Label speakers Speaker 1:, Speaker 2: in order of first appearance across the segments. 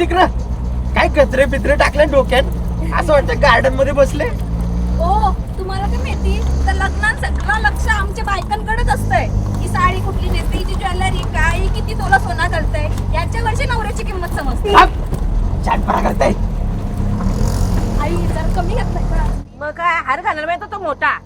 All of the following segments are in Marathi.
Speaker 1: तिकडं काय कचरे पित्रे टाकले डोक्यात असं वाटतं गार्डन मध्ये बसले.
Speaker 2: ओ तुम्हाला काय माहिती तर लग्नात सगळं लक्ष आमच्या बायकांकडेच असतंय. ही साडी कुठली नेसते, हिची ज्वेलरी काय, किती तोला सोना घालतंय, याच्यावरची नवऱ्याची किंमत समजते.
Speaker 1: छानपणा करताय.
Speaker 2: आई जर कमी घातलाय का?
Speaker 3: मग काय हार घालायला पाहिजे तो मोठा.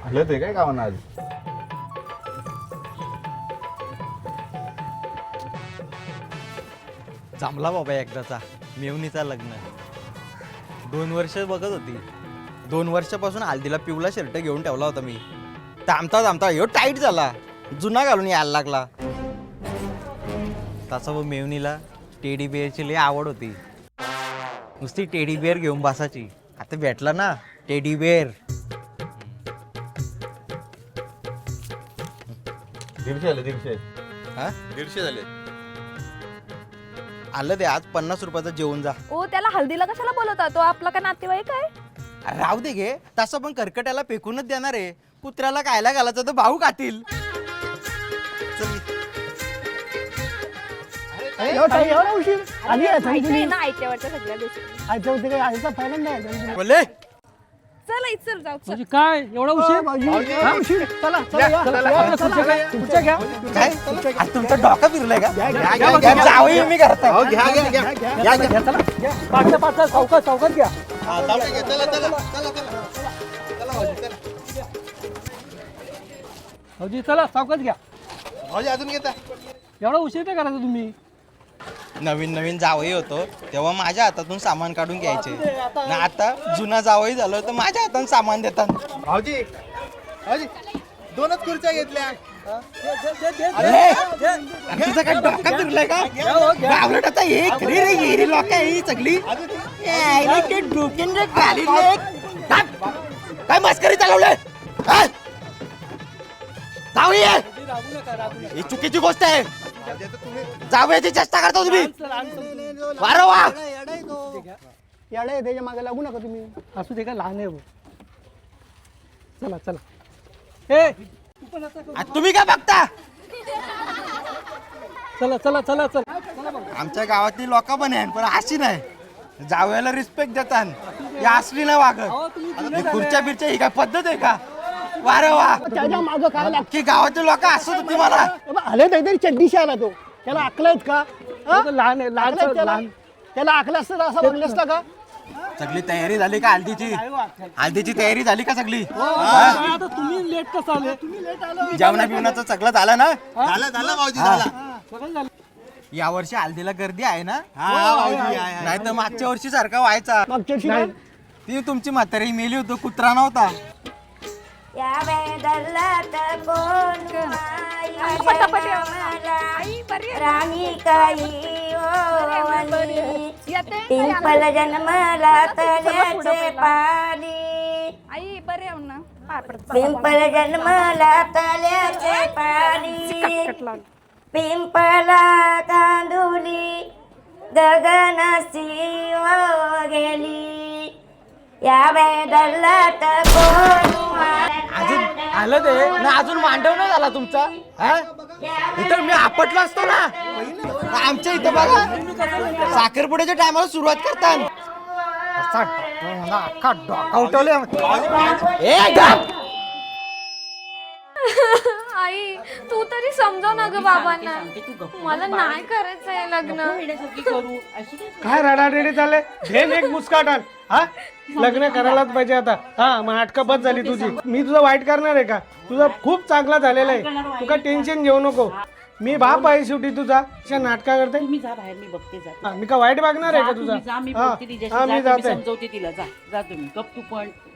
Speaker 4: आलं ते काय गावानं आज?
Speaker 5: जमला बाबा एकदाचा मेवणीचा लग्न. 2 वर्ष बघत होती. 2 वर्षापासून हल्दीला पिवळा शर्ट घेऊन ठेवला होता मी. थांबता थांबता ह्यो टाईट झाला, जुना घालून यायला लागला. तसा व मेवणीला टेडी बिअरची लई आवड होती. नुसती टेडी बिअर घेऊन बसायची. आता भेटला ना टेडी बिअर.
Speaker 4: 150 आले 150.
Speaker 5: हा 150 झाले. आलं ते आज 50 रुपयाचं जेवण जा.
Speaker 2: ओ त्याला हल्दीला कशाला बोलवता? तो आपला का नातेवाईक आहे?
Speaker 5: अरे राहू दे घे, तसं पण कर्कट्याला फेकूनच देणार आहे. कुत्र्याला खायला घालायचं तर भाऊ खातील. चल.
Speaker 6: एवढा उशीर आली आहे
Speaker 2: ऐकलंय ना आयत्यावरच्या सगळ्या गोष्टी.
Speaker 6: आयचं होते काय आयचा पहिल्यांदा आहे
Speaker 5: बोले
Speaker 2: चल आई चल जाऊ चल.
Speaker 6: काय एवढा उशीर चला खुर्च्या घ्या
Speaker 5: काय आज तुमचा डोका फिरलाय का? जावई मी करता.
Speaker 6: पाच सावकाश घ्या. भाऊजी चला सावकाश घ्या.
Speaker 4: अजून घेता.
Speaker 6: एवढा उशीर काय करायचा तुम्ही?
Speaker 5: नवीन नवीन जावई होतो तेव्हा माझ्या हातातून सामान काढून घ्यायचे ना. आता जुना जावई झालो तर माझ्या हातातून सामान देतात.
Speaker 4: भाऊजी भाऊजी 2च खुर्च्या घेतल्या.
Speaker 5: अरे तुझा काय डोका फिरलाय का? बावळट आता हे खरी रे येरी लोक आहे ही सगळी. ते डोक्यान रे घालीले. काय मस्करी चालवलंय? जावई ही चुकीची गोष्ट आहे. जावयाची चेष्टा करता तुम्ही. वारं वा
Speaker 6: याडा आहे त्याच्या मागे लागू नका तुम्ही. असू दे का लहान आहे. चला चला ए
Speaker 5: तुम्ही काय बघता?
Speaker 6: चला चला चला चला.
Speaker 5: आमच्या गावातली लोक पण आहे पण अशी नाही. जावयाला रिस्पेक्ट देतात या असली नाही वागत. ही खुर्च्या बिरच्या ही काय पद्धत आहे का? वारं वा
Speaker 6: त्याच्या मागं काय लागतं?
Speaker 5: की गावातले लोक असत होती मला.
Speaker 6: आले तरी चड्डीशी आला तो. त्याला अकल आहेत का? लहान आहे लहान. त्याला अकल असतं तर असं वागलं असतं का?
Speaker 5: सगळी तयारी झाली का हल्दीची? हल्दीची तयारी झाली का सगळी?
Speaker 6: आता तुम्ही लेट कसं आले?
Speaker 5: जेवणा बिवणाचं सगळं झालं ना?
Speaker 4: झालं भाऊजी झालं.
Speaker 5: या वर्षी हल्दीला गर्दी आहे ना? नाही तर मागच्या वर्षी सारखा व्हायचा.
Speaker 6: मागच्या वर्षी नाही.
Speaker 5: ती तुमची म्हातारी मेली होती, कुत्रा नव्हता.
Speaker 7: या वेदलात कोण
Speaker 2: पटापट ये. आई बरी आहे.
Speaker 7: राणी काही ओवली पिंपल जन्मला तल्याचे पाणी.
Speaker 2: आई बरे आहे ना.
Speaker 7: पिंपल जन्मला तल्याचे पाणी. पिंपला कांदुली गगनाची गेली. या वेदलात कोण
Speaker 5: अजून आलं ते ना? अजून मांडव नाही झाला तुमचा? इथं मी आपटलो असतो ना. आमच्या इथं बघा साखरपुड्याच्या टायमाला सुरुवात करतात.
Speaker 2: आई तू तरी समजाव ना ग बाबांना. मला नाही करायचंय लग्न.
Speaker 6: काय रडारेडी चालले? घेन एक मुस्काटान. हा लग्न करायलाच पाहिजे आता. हा मग नाटकं बस झाली तुझी. मी तुझं वाईट करणार आहे का? तुझं खूप चांगला झालेला आहे. तू काय टेन्शन घेऊ नको. मी बाप आहे शेवटी तुझा. नाटका करते
Speaker 3: तुम्ही जा बाहेर, मी बघते. जा
Speaker 6: मी का वाईट बघणार आहे का तुझा?
Speaker 3: जा, मी
Speaker 6: हा
Speaker 3: बोलते तिच्याशी.
Speaker 6: हा,
Speaker 3: जा,
Speaker 6: मी
Speaker 3: तुम्ही
Speaker 6: जाते.
Speaker 3: समजवते तिला. जा जा तुम्ही. गप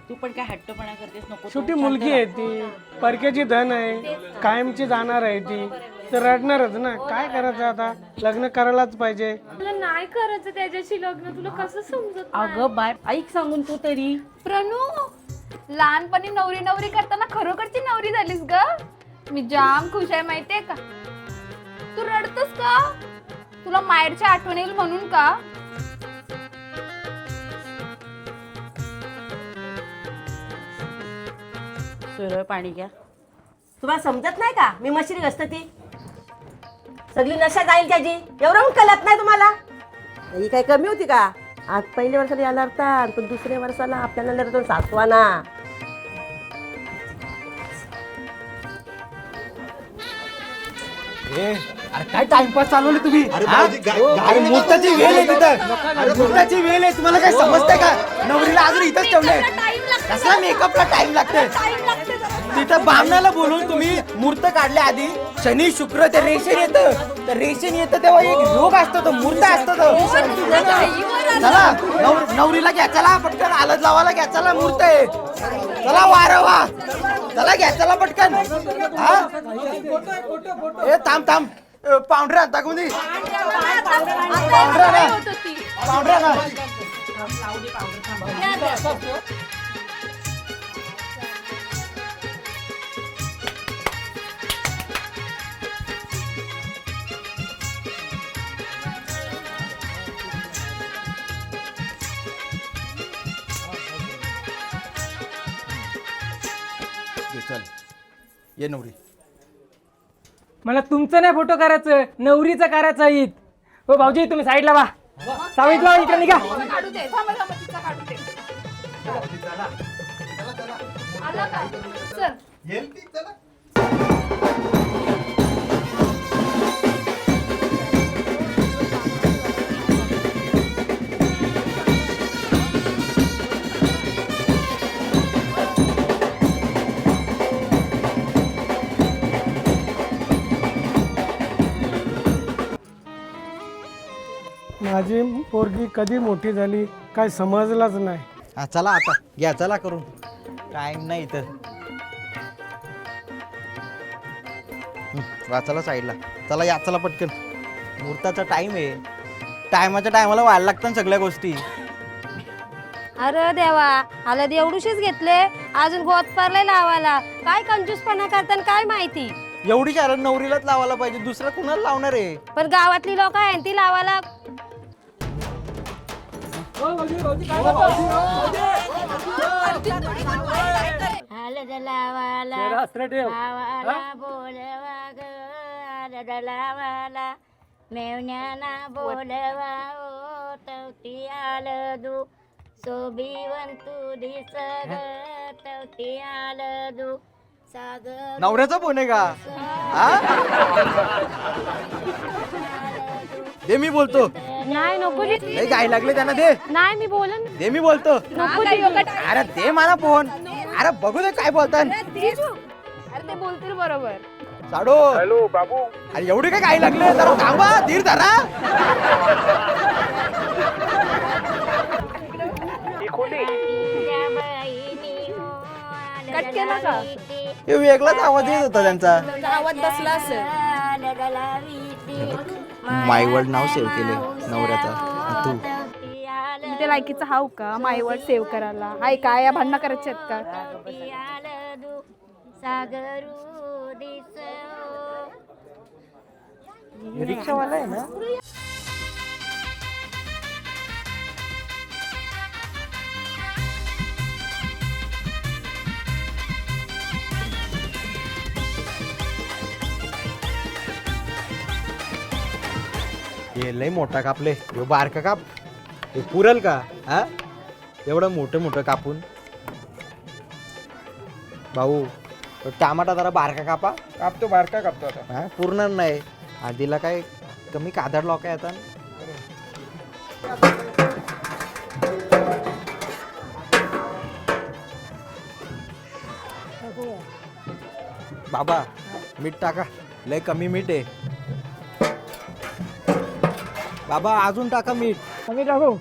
Speaker 3: तू पण काय हट्टपणा करतेस नको.
Speaker 6: शेवटी
Speaker 3: तू
Speaker 6: मुलगी
Speaker 3: शांत
Speaker 6: आहे
Speaker 3: राहा.
Speaker 6: ती. परक्याची धन आहे. कायमची जाणार आहे ती. तर रडणारच ना. काय करायचं आता? लग्न करायलाच पाहिजे.
Speaker 2: मला नाही करायचं त्याच्याशी लग्न. तुला कसं समजत नाही?
Speaker 3: अगं बाय ऐक सांगून तू तरी.
Speaker 2: प्रणू लहानपणी नवरी नवरी करताना खरोखरची नवरी झालीस ग. मी जाम खुश आहे माहितीये का. तू रडतोस का? तुला मायरची आठवण येईल म्हणून का?
Speaker 3: सरळ पाणी घ्या.
Speaker 8: तुम्हाला समजत नाही का मी मशिरी असतं ती सगळी नशा जाईल त्याची एवढं पण कळत नाही तुम्हाला ही काही कमी होती का आज पहिल्या वर्षाला याला तर पण दुसऱ्या वर्षाला आपल्याला नरतो सासवाना
Speaker 5: अरे काय टाइमपास चालवले तुम्ही अरे मुहूर्ताची वेळ आहे तिथं अरे मुहूर्ताची वेळ आहे तुम्हाला काय समजतंय का नवरीला अजून इथंच ठेवलंय कसला मेकअपला टाइम लागतोय तिथं बामणाला बोलून तुम्ही मुहूर्त काढल्या आधी शनी शुक्र ते रेशन येतं तर रेशन येतं तेव्हा एक योग असतो तो मुहूर्त असतो तो चला नवरीला घ्या चला पटकन आलत लावायला घ्या चला मुहूर्त आहे चला वारवा चला घ्या चला पटकन हा ए थांब पाऊंडर आता कोणी पाऊंडर ना चल ये नवरी
Speaker 9: मला तुमचं नाही फोटो करायचं नवरीचं करायचं आहे. हो भाऊजी तुम्ही साईडला वा साईडला इकडे निघा.
Speaker 2: काढू दे थांबा तिचा काढू दे आला का चल
Speaker 6: माझी पोरगी कधी मोठी झाली काय समजलाच नाही.
Speaker 5: हा चला आता घ्या चला करून टाइम नाही इथं वाचायला साईडला चला या चला पटकन मुहूर्ताचा टाइम आहे टायमाच्या टायमाला व्हायला लागतात सगळ्या गोष्टी.
Speaker 7: अरे देवा हलद एवढूशीच घेतले अजून गोत पारले लावायला काय कंजूसपणा करताना काय माहिती
Speaker 5: एवढी कारण नवरीलाच लावायला पाहिजे दुसरं कुणाला लावणार आहे.
Speaker 7: पण गावातली लोक आहे ती लावायला हलद लावाला गावाला बोलवा ग हलद लावाला मेवण्याना बोलवा ओ तवती आलदू सोबीवंतू दिस ग तवती आलदू सागर
Speaker 5: नवऱ्याचा फोन आहे का हा दे मी बोलतो
Speaker 7: नाही नको
Speaker 5: नाही गाय लागले त्यांना दे
Speaker 7: नाही मी बोलन
Speaker 5: दे मी बोलतो अरे दे मला फोन अरे बघू दे काय बोलतात
Speaker 2: अरे ते बोलतील बरोबर
Speaker 5: साडो हॅलो बाबू अरे एवढी काय गाय लागले जरा थांबा धीर धरा
Speaker 2: कट केला का
Speaker 5: हे वेगळाच आवाज येत होता त्यांचा
Speaker 2: गावात बसला असेल
Speaker 5: मायवर्ड नाव सेव्ह केले नवऱ्याचा तू
Speaker 2: मी ते लायकीचा हाव का मायवर सेव्ह करायला हाय काय या भांडणं करायचे आहेत का
Speaker 5: रिक्षावाला आहे ना हे लय मोठा कापले ह्यो बारका काप हे पुरल का हा एवढं मोठं कापून भाऊ टमाटा जरा बारका कापा
Speaker 6: कापतो बारका कापतो आता.
Speaker 5: हा पूर्ण नाही आधीला काय कमी कादड लोक येतात बाबा मीठ टाका लय कमी मीठ आहे बाबा अजून टाका मीठ
Speaker 9: कमी टाकू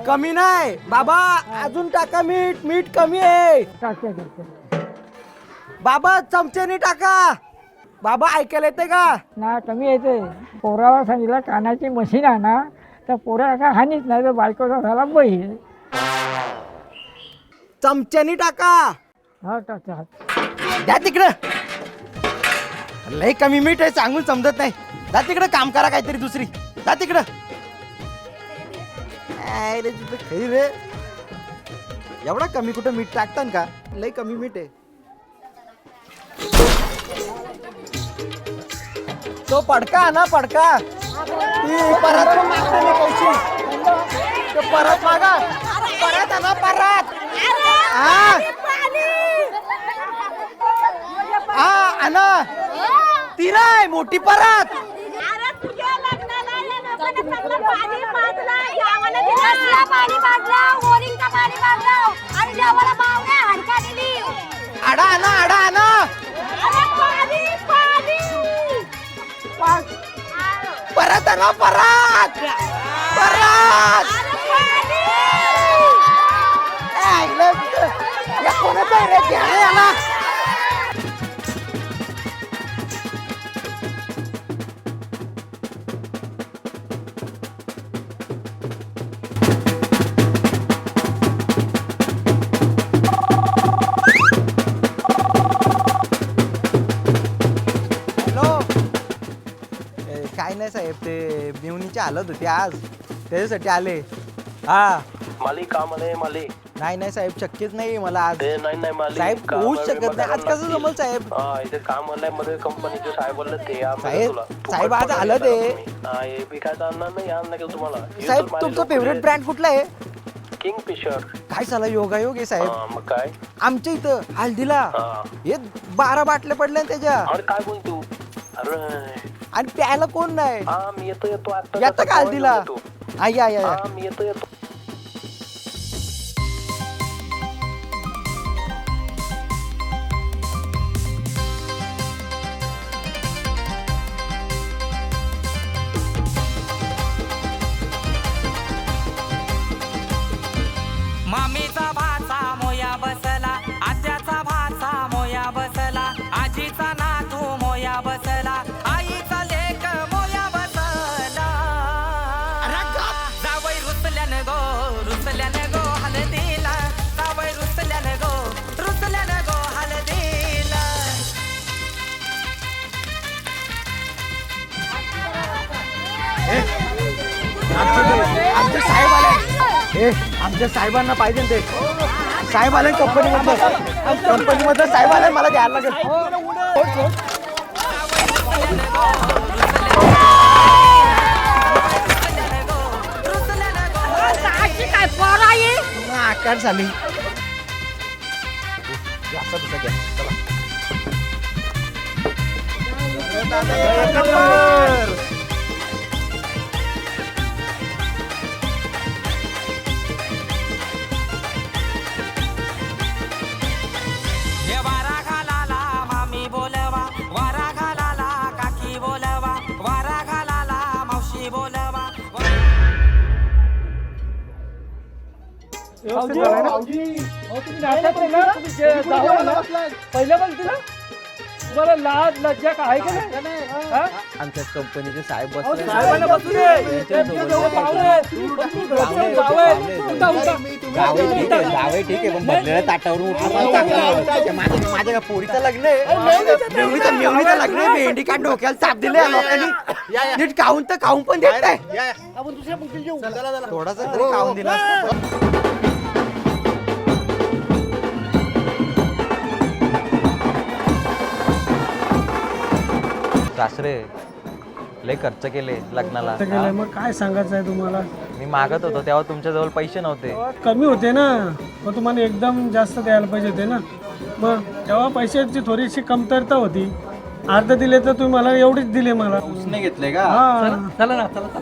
Speaker 5: कमी नाही बाबा अजून टाका मीठ मीठ कमी आहे बाबा चमच्याने टाका बाबा ऐकायला येते का
Speaker 9: ना कमी येते पोराला सांगितलं कानाची मशीन आहे ना तर पोरा का हानीच नाही तर बायकोचा झाला बैल
Speaker 5: चमच्याने टाका
Speaker 9: हा टाका
Speaker 5: द्या तिकडं लय कमी मीठ आहे सांगून समजत नाही जा तिकडं काम करा काहीतरी दुसरी जा तिकडं रे खरी रे एवढा कमी कुठं मीठ टाकतात का लय कमी मीठ आहे तो पडका ना पडका ती परत पण मागते ना पैसे तो परत मागा परत ना परत हा आणा ती नाही मोठी परत आडा आणा आडा आणा परत आणा परत परत कोणाचा आहे रे घ्या रे याला काय नाही साहेब ते मिवणीची हालत होती आज त्याच्यासाठी आले हा
Speaker 10: मालिक
Speaker 5: नाही साहेब शक्यच नाही मला आज
Speaker 10: ते नाही मालिक
Speaker 5: साहेब होऊच शकत नाही आज कसं जमल साहेब
Speaker 10: इथे काम आलंय मध्ये कंपनीचे साहेब बोलले ते
Speaker 5: साहेब आज आलं ते
Speaker 10: हे बी काय चालणार नाही यार नाही तुम्हाला
Speaker 5: साहेब तुमचं फेवरेट ब्रँड कुठला आहे
Speaker 10: किंग फिशर
Speaker 5: काय झालं योगायोग आहे साहेब
Speaker 10: मग काय
Speaker 5: आमच्या इथं हल्दीला हे 12 बाटल्या पडल्या ना त्याच्या
Speaker 10: अरे काय बोलतो अरे
Speaker 5: आणि प्यायला कोण नाही
Speaker 10: मी येतो आता
Speaker 5: येतं का हल्दीला या या
Speaker 10: मी येतो
Speaker 11: मामीचा भाचा मोया बसला आत्याचा भाचा मोया बसला आजीचा नातू मोया बसला आईचा लेक मोया बसला जावई रुसल्यान गो हलदीला जावई रुसल्यान गो हलदीला
Speaker 5: आमचे साहेब आले आमच्या साहेबांना पाहिजे ते साहेब आले कंपनीमधलं साहेब आले मला द्यायला लागेल आकार झाली
Speaker 11: वारा घालाला मामी बोलवा वारा घालाला काकी बोलवा वारा घालाला मावशी बोलवा
Speaker 9: पहिल्या पण तिला तुम्हाला लाज लज्जा काय का नाही हा?
Speaker 5: आमच्या कंपनीचे साहेब
Speaker 9: साहेबांना बसू दे. त्यांच्या जवळ पाहुणे आहेत. जावं आहेत. उठा, उठा.
Speaker 5: जावे ठीक आहे पण भरलेल्या ताटावरून माझ्या पोरीचं लग्न आहे मेवणीचं लग्न आहे भेंडी काय डोक्याला चाप दिले लोकांनी नीट खाऊन तर खाऊन पण देत नाही
Speaker 4: आपण दुसऱ्या पंक्तीत जेऊ
Speaker 5: थोडासा तरी खाऊन दिला असता. सासरे लय खर्च केले लग्नाला
Speaker 6: मग काय सांगायचं आहे तुम्हाला
Speaker 5: मी मागत होतो तेव्हा तुमच्या जवळ पैसे नव्हते
Speaker 6: कमी होते ना मग तुम्हाला एकदम जास्त द्यायला पाहिजे होते ना मग तेव्हा पैशाची थोडीशी कमतरता होती अर्ध दिले तर तुम्ही मला एवढेच दिले मला
Speaker 5: उसने घेतले का
Speaker 6: हा
Speaker 9: चला ना चला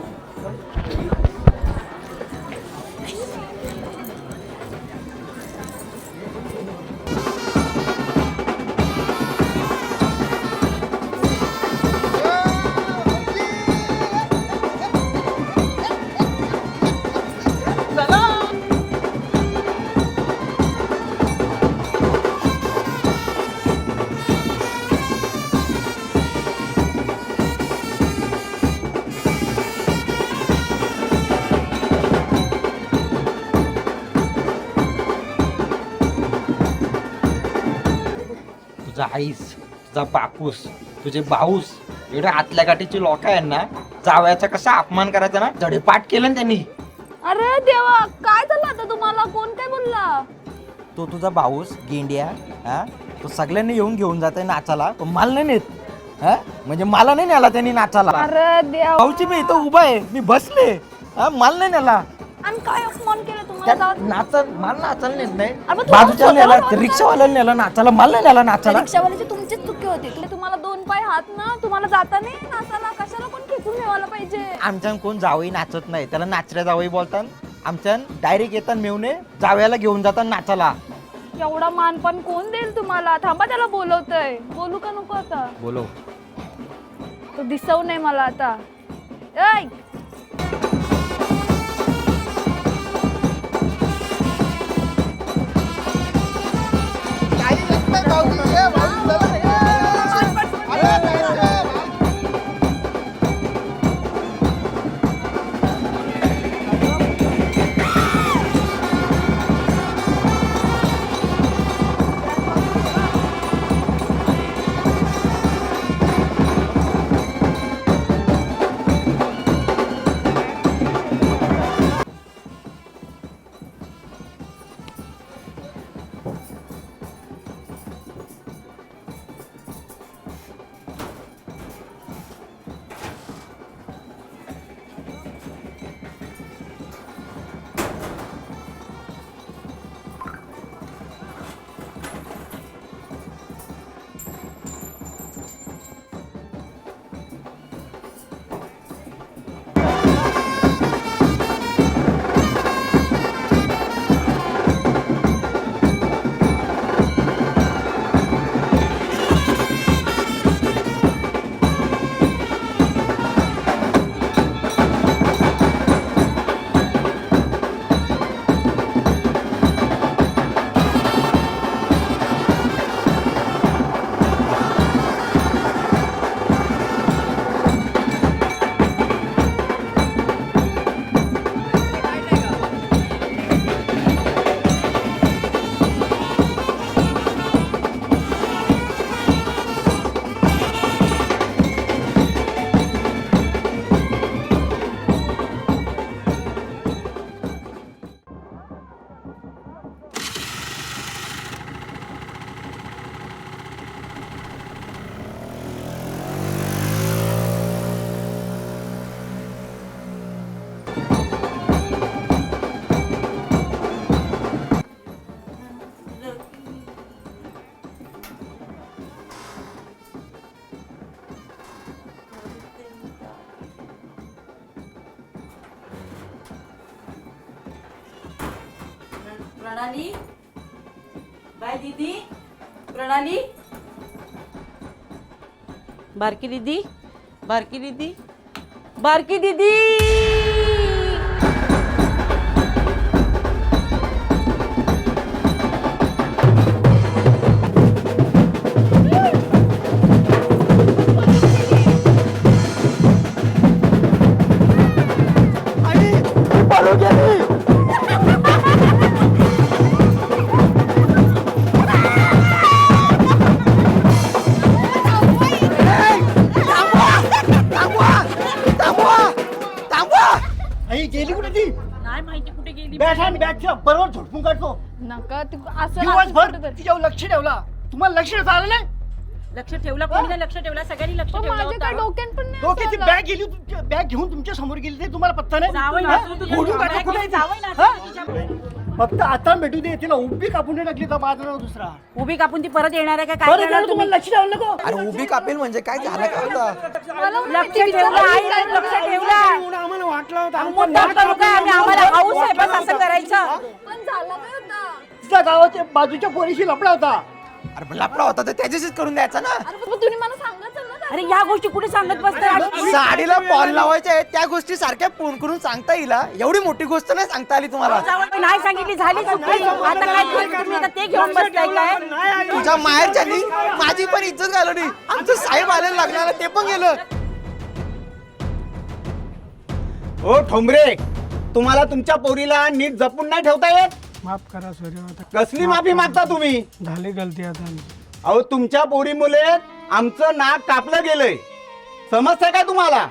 Speaker 5: तुझा आईस तुझा बापूस तुझे भाऊस एवढ्या आतल्या गाठीची लोक आहेत ना जावयाचा कसा अपमान करायचा ना जडेपाठ केलं ना त्यांनी
Speaker 2: अरे देवा काय झालं आता तुम्हाला कोण काय बोलला
Speaker 5: तो तुझा भाऊस गेंड्या हा तो सगळ्यांनी येऊन घेऊन जाते नाचाला, पण मला नाही नेत. हा म्हणजे मला नाही नेला त्यांनी नाचाला.
Speaker 2: अरे देवा,
Speaker 5: भाऊची मी इथं उभा आहे, मी बसले. हा मला नाही नेला.
Speaker 2: आणि काय अपमान केलं तुम्हाला?
Speaker 5: मला नाचायला नेत नाही.
Speaker 2: अरे मग
Speaker 5: बाजूच्या
Speaker 2: तुम्हाला
Speaker 5: नेला,
Speaker 2: स्वतःला
Speaker 5: रिक्षावाल्याला नेला नाचाला, मला नाही नेला नाचाला.
Speaker 2: रिक्षावाल्याची तुमचीच चुकी होती. तुम्हाला 2 पाय हात ना, तुम्हाला जाता नाही नाचाला, कशाला कोण खेचून ठेवायला पाहिजे?
Speaker 5: आमच्यान कोण जावई नाचत नाही, त्याला नाचऱ्या जावई बोलतात. आमच्यान डायरेक्ट येतात मेवणे जावयाला घेऊन जातात नाचाला.
Speaker 2: एवढा मानपान कोण देईल तुम्हाला? थांबा, त्याला बोलवतोय. बोलू का नको आता?
Speaker 5: बोलो.
Speaker 2: तो दिसव नाही मला आता. ऐ
Speaker 8: प्रणाली, बाय दीदी. प्रणाली, बारकी दीदी, बारकी दीदी, बारकी दीदी.
Speaker 5: गेली कुठे ती?
Speaker 3: नाही माहिती कुठे गेली.
Speaker 5: बॅट आणि बॅटच्या बरोबर झोडपून काढतो.
Speaker 2: नका असं
Speaker 5: दिवसभर तिच्यावर लक्ष ठेवला. तुम्हाला लक्ष आलं नाही?
Speaker 3: लक्ष ठेवला, कोणी लक्ष ठेवला? सगळ्यांनी लक्ष ठेवलं
Speaker 2: माझ्या काय
Speaker 3: होतं.
Speaker 2: डोक्यात पण नाही
Speaker 5: डोक्याची
Speaker 2: असं
Speaker 5: बॅग गेली, बॅग घेऊन तुमच्या समोर गेली, ते तुम्हाला पत्ता नाही?
Speaker 3: जावई
Speaker 5: हा?
Speaker 3: नाचू तुझ्या
Speaker 5: ओढून काढा,
Speaker 3: जावई
Speaker 5: कुठे आहे ती?
Speaker 3: जावई नाचू
Speaker 5: हा?
Speaker 3: तुझ्या.
Speaker 5: फक्त आता भेटू दे, तिला उभी कापून नाही टाकली तर माझा नाव दुसरा.
Speaker 3: उभी कापून ती परत येणार आहे का? काय
Speaker 5: बरं
Speaker 3: करणार
Speaker 5: झालं,
Speaker 3: तुम्ही?
Speaker 5: तुम्हाला लक्ष द्यावं नको.
Speaker 1: अरे उभी कापेल म्हणजे काय झालं का आता?
Speaker 2: मला
Speaker 3: लक्ष
Speaker 2: माहिती,
Speaker 3: ठेवलं,
Speaker 2: विचारलं
Speaker 3: आई
Speaker 2: काय
Speaker 3: लक्ष
Speaker 2: झालं.
Speaker 3: ठेवलं.
Speaker 6: आम्हाला वाटलं होतं आमचं
Speaker 3: मुद्दाम
Speaker 6: नाक
Speaker 3: करू काय? आम्ही आम्हाला हाऊस आहे बस असं करायचं.
Speaker 2: पण झालं काय होतं?
Speaker 5: तिच्या गावाच्या बाजूच्या पोरीशी लपडा होता.
Speaker 1: अरे पण लपडा होता तर त्याच्याशीच करून द्यायचा ना.
Speaker 2: अरे पण तुम्ही मला सांगायचं ना.
Speaker 3: अरे या गोष्टी कुठे सांगत बसतात?
Speaker 1: साडीला पॉल लावायचे आहेत त्या गोष्टी सारख्या फोन करून सांगता येईल हा? एवढी मोठी गोष्ट नाही सांगता आली तुम्हाला.
Speaker 3: जावई नाही सांगितली, झाली चुकी. आता काय तुम्ही आता ते घेऊन बसताय काय?
Speaker 1: तुझ्या माहेरच्यांनी माझी पण इज्जत घालवली. आमचं साहेब आलेलं लागणार ते पण गेलं.
Speaker 5: ओ ठोंबरे, तुम्हाला तुमच्या पोरीला नीट जपून नाही ठेवता येत?
Speaker 6: माफ करा सर, आता
Speaker 5: कसली माफी मागता तुम्ही?
Speaker 6: झाली गलती आता आमची.
Speaker 5: अहो तुमच्या पोरीमुळे आमचं नाक कापलं गेलंय. समजतंय का तुम्हाला?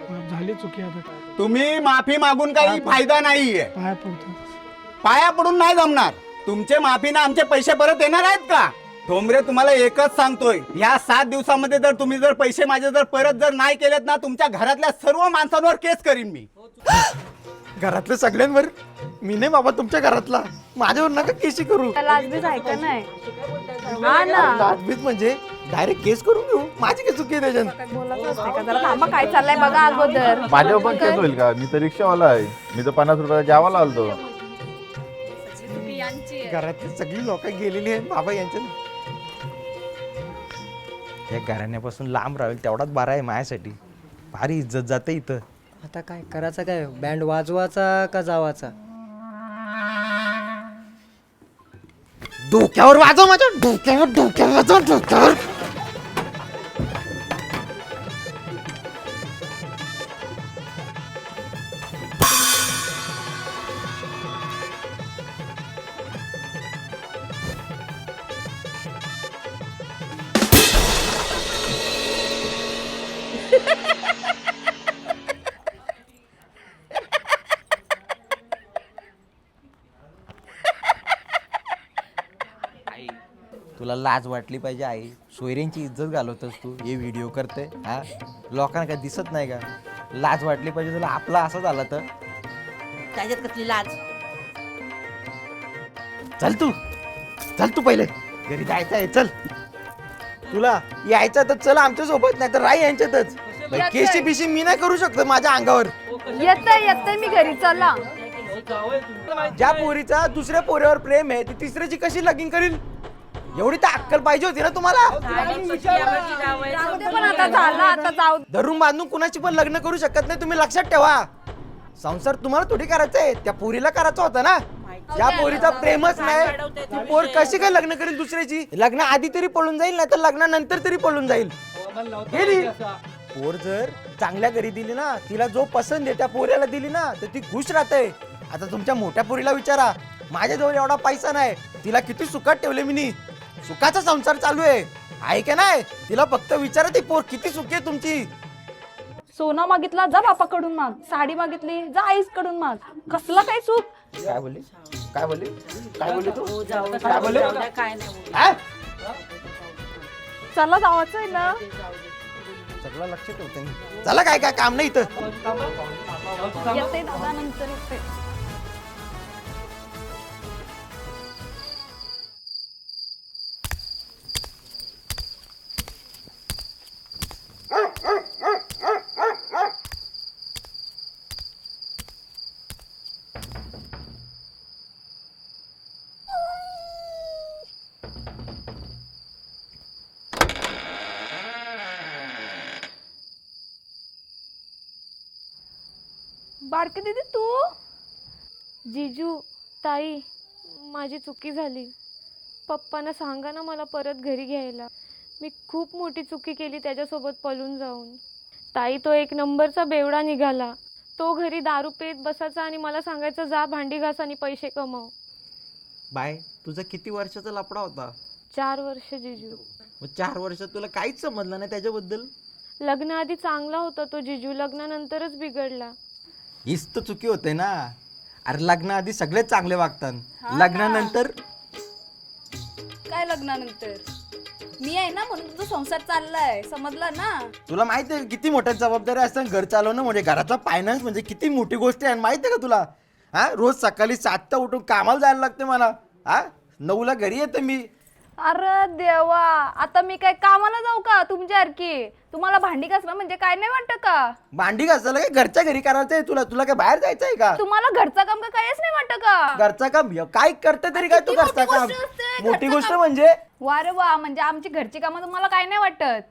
Speaker 6: माफ झाली चुकी आता.
Speaker 5: तुम्ही माफी मागून काही फायदा नाहीये.
Speaker 6: पाया पडतो.
Speaker 5: पाया पडून नाही जमणार. तुमचे माफीनं आमचे पैसे परत येणार आहेत का? ठोंबरे तुम्हाला एकच सांगतोय, या 7 दिवसामध्ये जर तुम्ही जर पैसे माझे जर परत जर नाही केलेत ना, तुमच्या घरातल्या सर्व माणसांवर केस करीन मी.
Speaker 1: घरातल्या सगळ्यांवर? मी नाही बाबा तुमच्या घरातला, माझ्यावर नका केसी करू.
Speaker 2: लाजबीज ऐका नाही. हा ना,
Speaker 1: लाजबीत म्हणजे डायरेक्ट केस करून घेऊ. माझी काय चुकी आहे त्याच्यात?
Speaker 2: बोलत असते का? जरा थांबा, काय चाललंय बघा अगोदर.
Speaker 4: माझ्यावर पण केस होईल का? मी तर रिक्षावाला आहे, मी तर 50 रुपयाला जेवायला आलतो.
Speaker 1: घरातली सगळी लोक गेलेली आहेत बाबा यांच्या. या घराण्यापासून लांब राहील तेवढाच बरा आहे माझ्यासाठी. भारी इज्जत जाते इथं.
Speaker 9: आता काय करायचं, काय बँड वाजवायचा का जावाचा?
Speaker 1: डोक्यावर वाजव, माझ्या डोक्यावर वाजव, डोक्यावर. तुला लाज वाटली पाहिजे आई. सोयऱ्यांची इज्जत घालवतस तू, हे व्हिडिओ करते. हा, लोकांना काय दिसत नाही का? लाज वाटली पाहिजे तुला. आपला असं झालं तर
Speaker 8: त्याच्यात कसली लाज?
Speaker 1: चल तू पहिले घरी जायचं आहे. चल, तुला यायचं तर चल आमच्या सोबत, नाही तर राही यांच्यातच. केशी बिशी मी नाही करू शकतो माझ्या अंगावर.
Speaker 2: येतंय मी घरी. चला.
Speaker 1: ज्या पोरीचा दुसऱ्या पोरीवर प्रेम आहे ती तिसऱ्याची कशी लगीन करील? एवढी तर अक्कल पाहिजे होती ना तुम्हाला.
Speaker 2: जाऊ दे, पण आता झालं, आता जाऊ दे.
Speaker 1: धरून बांधून कुणाची पण लग्न करू शकत नाही तुम्ही, लक्षात ठेवा. संसार तुम्हाला थोडी करायचा आहे, त्या पोरीला करायचा होता ना. ज्या पोरीचा प्रेमच नाही ती पोर कशी काय लग्न करेल दुसऱ्याची? लग्न आधी तरी पळून जाईल, नाही तर लग्नानंतर तरी पळून जाईल. गेली पोर जर चांगल्या घरी दिली ना, तिला जो पसंत आहे त्या पोरीला दिली ना, तर ती खुश राहते. आता तुमच्या मोठ्या पोरीला विचारा, माझ्याजवळ एवढा पैसा नाही, तिला किती सुखात ठेवले मी. सुखाचा संसार चालू आहे का नाही? तिला फक्त विचारा ती पोर किती सुखी आहे तुमची.
Speaker 2: सोना मागितला जा बापाकडून माग, साडी मागितली जा आईकडून माग. कसला काय सुख?
Speaker 1: काय बोलली तू? काय बोलली? हा?
Speaker 2: चला जावाचं आहे ना.
Speaker 1: सगळं लक्ष ठेवते मी. चला, काय काय काम नाही इथं.
Speaker 2: येते दादा, नंतर येते. बारके दीदी तू?
Speaker 7: जिजू, ताई, माझी चुकी झाली. पप्पांना सांगा ना मला परत घरी घ्यायला. मी खूप मोठी चुकी केली त्याच्यासोबत पळून जाऊन. ताई, तो 1 नंबरचा बेवडा निघाला. तो घरी दारू पेत बसायचा आणि मला सांगायचं जा भांडी घास आणि पैसे कमव.
Speaker 1: बाय, तुझा किती वर्षाचा लफडा होता?
Speaker 7: 4 वर्ष जिजू.
Speaker 1: मग 4 वर्षात तुला काहीच समजलं नाही त्याच्याबद्दल?
Speaker 7: लग्नाआधी चांगला होता तो जिजू, लग्नानंतरच बिघडला.
Speaker 1: हीच तर चुकी होते ना. अरे लग्नाआधी सगळेच चांगले वागतात, लग्नानंतर
Speaker 2: काय? लग्नानंतर मी आहे ना म्हणून तुझा संसार चाललाय, समजला ना?
Speaker 1: तुला माहिती आहे किती मोठ्या जबाबदारी असतात घर चालवणं म्हणजे? घराचा फायनान्स म्हणजे किती मोठी गोष्ट आहे, माहिती आहे का तुला? हा, रोज सकाळी 7ला उठून कामाला जायला लागते मला. हा, 9ला घरी येते मी.
Speaker 2: अरे देवा, आता मी काय कामाला जाऊ का तुमच्यासारखी? तुम्हाला भांडी घासणं म्हणजे काय नाही वाटत का?
Speaker 1: भांडी घासायला काय घरच्या घरी करायचं आहे तुला? तुला काय बाहेर जायचं आहे का?
Speaker 2: तुम्हाला घरचं काम का काहीच नाही वाटत का?
Speaker 1: घरचा काम काय करते तरी काय तू? घरचा काम मोठी गोष्ट म्हणजे?
Speaker 2: वा रे वा, म्हणजे आमची घरची कामं तुम्हाला काय नाही वाटत?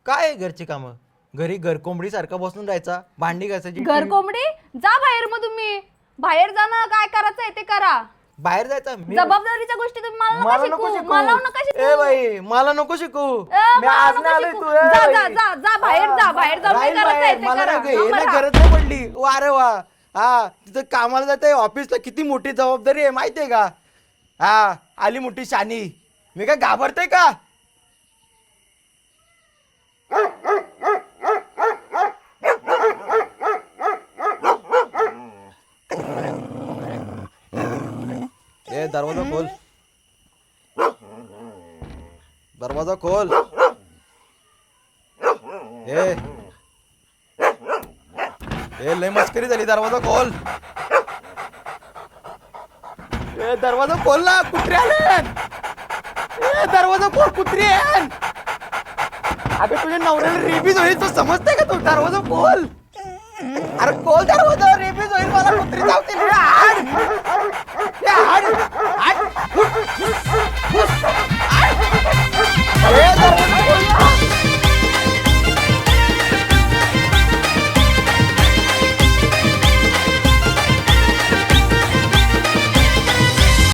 Speaker 1: काय घरची कामं? घरी घरकोंबडी सारखा बसून राहायचा, भांडी घासायची.
Speaker 2: घर कोंबडी जा बाहेर. मग तुम्ही बाहेर जा ना, काय करायचंय ते करा.
Speaker 1: बाहेर जायचं?
Speaker 2: जबाबदारीच्या गोष्टी तुम्ही मला नको शिकवू. मला नका शिकवू.
Speaker 1: ए बाई, मला नको शिकू. मी
Speaker 2: मला
Speaker 1: आज
Speaker 2: नको
Speaker 1: नाही आलोय
Speaker 2: शिकवू.
Speaker 1: तू.
Speaker 2: जा जा जा जा बाहेर जा. बाहेर जाऊन काय करायचंय ते
Speaker 1: मला
Speaker 2: करा.
Speaker 1: नाही गरज नाही पडली. वा रे वा. हा, तिथं कामाला जाते ऑफिसला, किती मोठी जबाबदारी आहे माहितीये का? हा, आली मोठी शानी. मी काय घाबरते का? ए, दरवाजा खोल. दरवाजा खोल. ए लय मस्करी झाली. दरवाजा खोल. दरवाजा खोल ना. कुत्रे आले. दरवाजा खोल. कुत्री आहे. अबे तुझ्या नवऱ्याला रेबीज होईल. तो समजते का तू? दरवाजा खोल. अरे खोल दरवाजा. रेबीज होईल. मला कुत्री चावतील.